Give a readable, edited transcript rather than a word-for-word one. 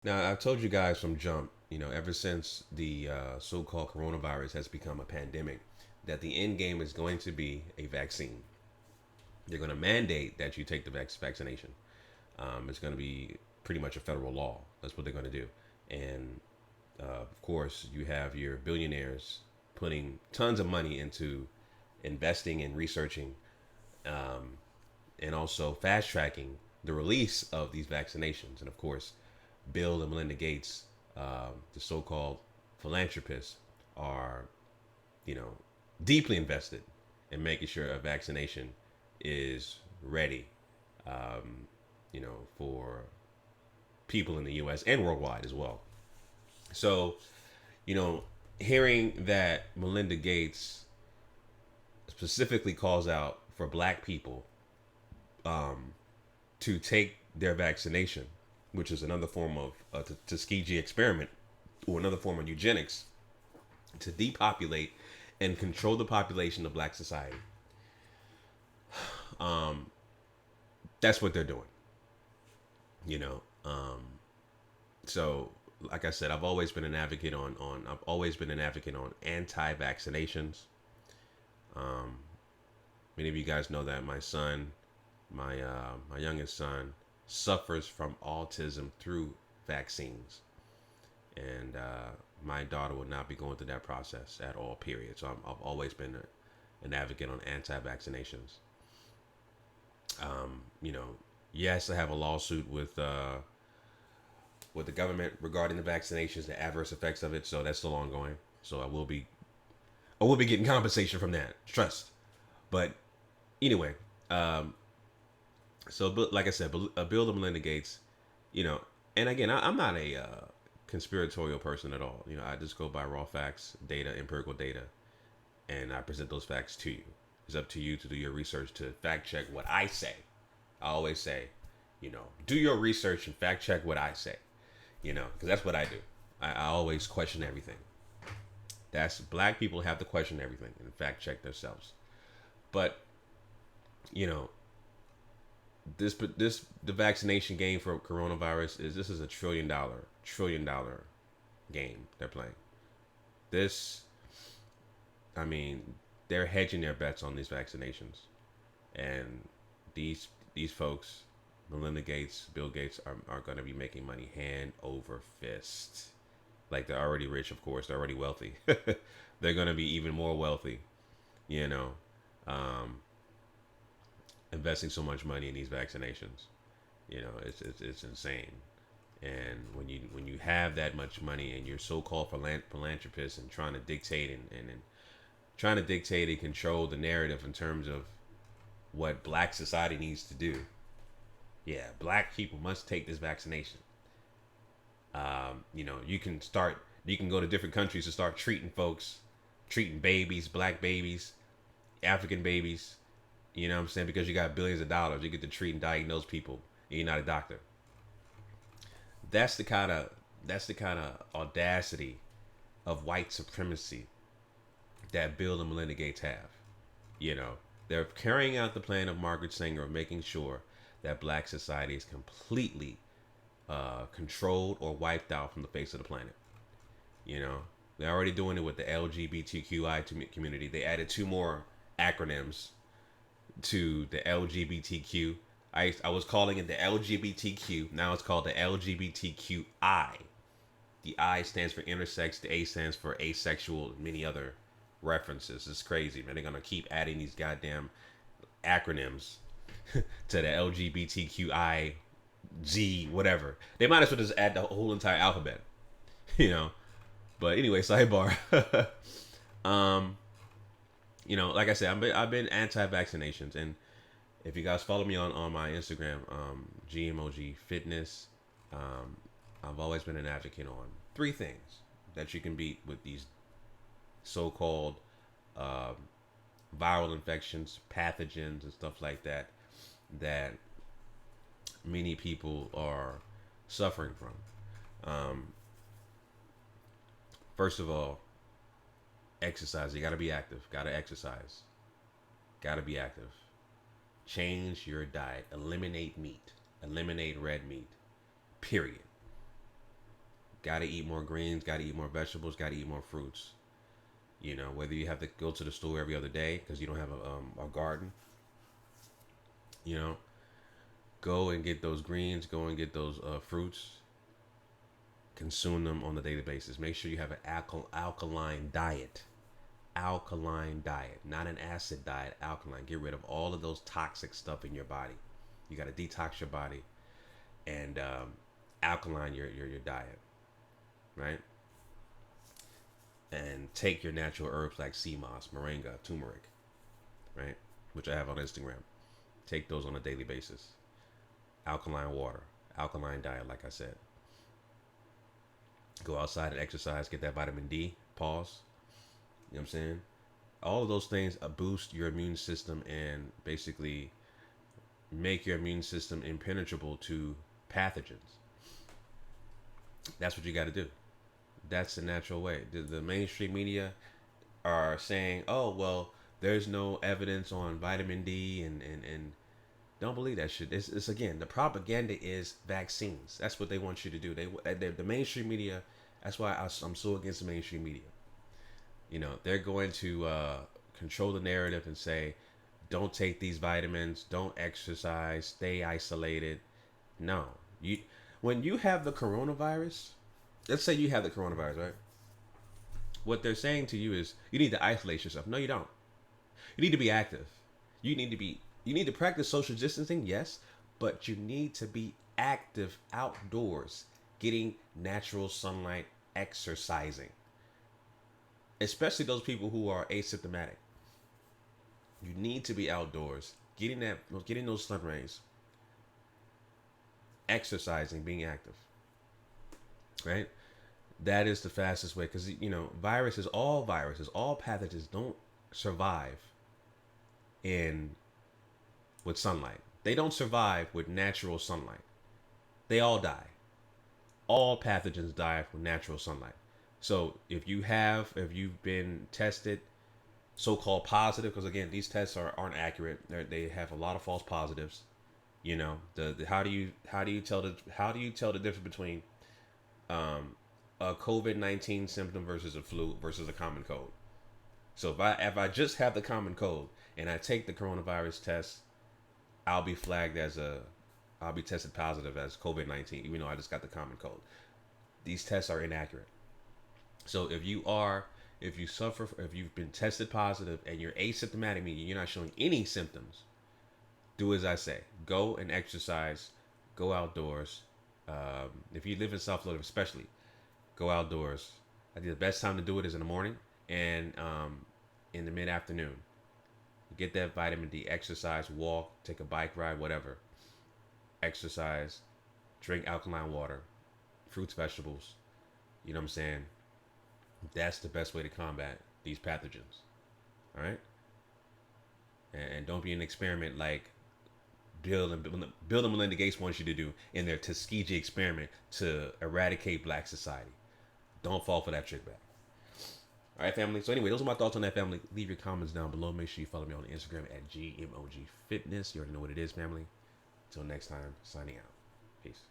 Now, I've told you guys from jump, ever since the so-called coronavirus has become a pandemic, that the end game is going to be a vaccine. They're going to mandate that you take the vaccination. It's going to be pretty much a federal law. That's what they're going to do. And of course, you have your billionaires putting tons of money into investing and researching, um, and also fast tracking the release of these vaccinations. And of course, Bill and Melinda Gates, the so-called philanthropists, are you know deeply invested in making sure a vaccination is ready, for people in the U.S. and worldwide as well. So, you know, hearing that Melinda Gates specifically calls out for Black people, um, to take their vaccination, which is another form of Tuskegee experiment or another form of eugenics, to depopulate and control the population of Black society. Um, that's what they're doing, you know. So, like I said, I've always been an advocate on anti-vaccinations. Um, Many of you guys know that my youngest son, suffers from autism through vaccines, and my daughter will not be going through that process at all. Period. So I've always been an advocate on anti-vaccinations. Yes, I have a lawsuit with the government regarding the vaccinations, the adverse effects of it. So that's still ongoing. So I will be getting compensation from that. Trust. But anyway, um, so but like I said, Bill and Melinda Gates, you know, and again, I'm not a conspiratorial person at all. I just go by raw facts, data, empirical data, and I present those facts to you. It's up to you to do your research to fact check what I say. I always say, do your research and fact check what I say. Because that's what I do. I always question everything. That's Black people have to question everything and fact check themselves. But you know, the vaccination game for coronavirus is this is a trillion dollar game they're playing. This, I mean, they're hedging their bets on these vaccinations, and these folks, Melinda Gates, Bill Gates, are going to be making money hand over fist. Like they're already rich, of course. They're already wealthy. They're going to be even more wealthy. You know, um, investing so much money in these vaccinations. It's insane. And when you have that much money and you're so-called philanthropist and trying to dictate and trying to dictate and control the narrative in terms of what Black society needs to do, yeah, Black people must take this vaccination. You can go to different countries to start treating folks, treating babies, Black babies, African babies. You know what I'm saying? Because you got billions of dollars, you get to treat and diagnose people. And you're not a doctor. That's the kind of audacity of white supremacy that Bill and Melinda Gates have. You know, they're carrying out the plan of Margaret Sanger of making sure that Black society is completely controlled or wiped out from the face of the planet. You know, they're already doing it with the LGBTQI community. They added two more acronyms to the LGBTQ. I was calling it the LGBTQ. Now it's called the LGBTQI. The I stands for intersex. The A stands for asexual. And many other references. It's crazy, man. They're gonna keep adding these goddamn acronyms to the LGBTQI Z whatever. They might as well just add the whole entire alphabet. You know. But anyway, sidebar. um, like I said, I've been anti-vaccinations, and if you guys follow me on my Instagram, GMOG Fitness, um, I've always been an advocate on three things that you can beat with these so-called um, viral infections, pathogens, and stuff like that that many people are suffering from. First of all, exercise. You got to be active. Got to exercise. Got to be active. Change your diet. Eliminate meat. Eliminate red meat. Period. Got to eat more greens, got to eat more vegetables, got to eat more fruits. You know, whether you have to go to the store every other day because you don't have a garden, you know, go and get those greens, go and get those fruits, consume them on a daily basis. Make sure you have an alkaline diet. Alkaline diet, not an acid diet, alkaline. Get rid of all of those toxic stuff in your body. You got to detox your body and alkaline your diet, right? And take your natural herbs like sea moss, moringa, turmeric, right? Which I have on Instagram. Take those on a daily basis. Alkaline water, alkaline diet, like I said. Go outside and exercise, get that vitamin D, pause. You know what I'm saying? All of those things boost your immune system and basically make your immune system impenetrable to pathogens. That's what you got to do. That's the natural way. The mainstream media are saying, oh, well, there's no evidence on vitamin D and don't believe that shit. It's again, the propaganda is vaccines. That's what they want you to do. The mainstream media, that's why I'm so against the mainstream media. You know, they're going to control the narrative and say, don't take these vitamins, don't exercise, stay isolated. No. When you have the coronavirus, let's say you have the coronavirus, right? What they're saying to you is you need to isolate yourself. No, you don't. You need to be active. You need to practice social distancing, yes, but you need to be active outdoors, getting natural sunlight, exercising. Especially those people who are asymptomatic. You need to be outdoors, getting those sun rays, exercising, being active. Right? That is the fastest way because all pathogens don't survive with sunlight. They don't survive with natural sunlight. They all die. All pathogens die from natural sunlight. So if you've been tested, so-called positive, because again, these tests aren't accurate. They have a lot of false positives. You know, how do you tell the difference between a COVID-19 symptom versus a flu versus a common cold? So if I just have the common cold and I take the coronavirus test, I'll be tested positive as COVID-19, even though I just got the common cold. These tests are inaccurate. So if you've been tested positive and you're asymptomatic, meaning you're not showing any symptoms, do as I say. Go and exercise. Go outdoors. If you live in South Florida, especially, go outdoors. I think the best time to do it is in the morning and in the mid-afternoon. Get that vitamin D. Exercise, walk, take a bike ride, whatever. Exercise, drink alkaline water, fruits, vegetables. You know what I'm saying? That's the best way to combat these pathogens. All right? And don't be an experiment like Bill and Melinda Gates wants you to do in their Tuskegee experiment to eradicate black society. Don't fall for that trick back. All right, family. So anyway, those are my thoughts on that, family. Leave your comments down below. Make sure you follow me on Instagram at GMOG Fitness. You already know what it is, family. Until next time, signing out. Peace.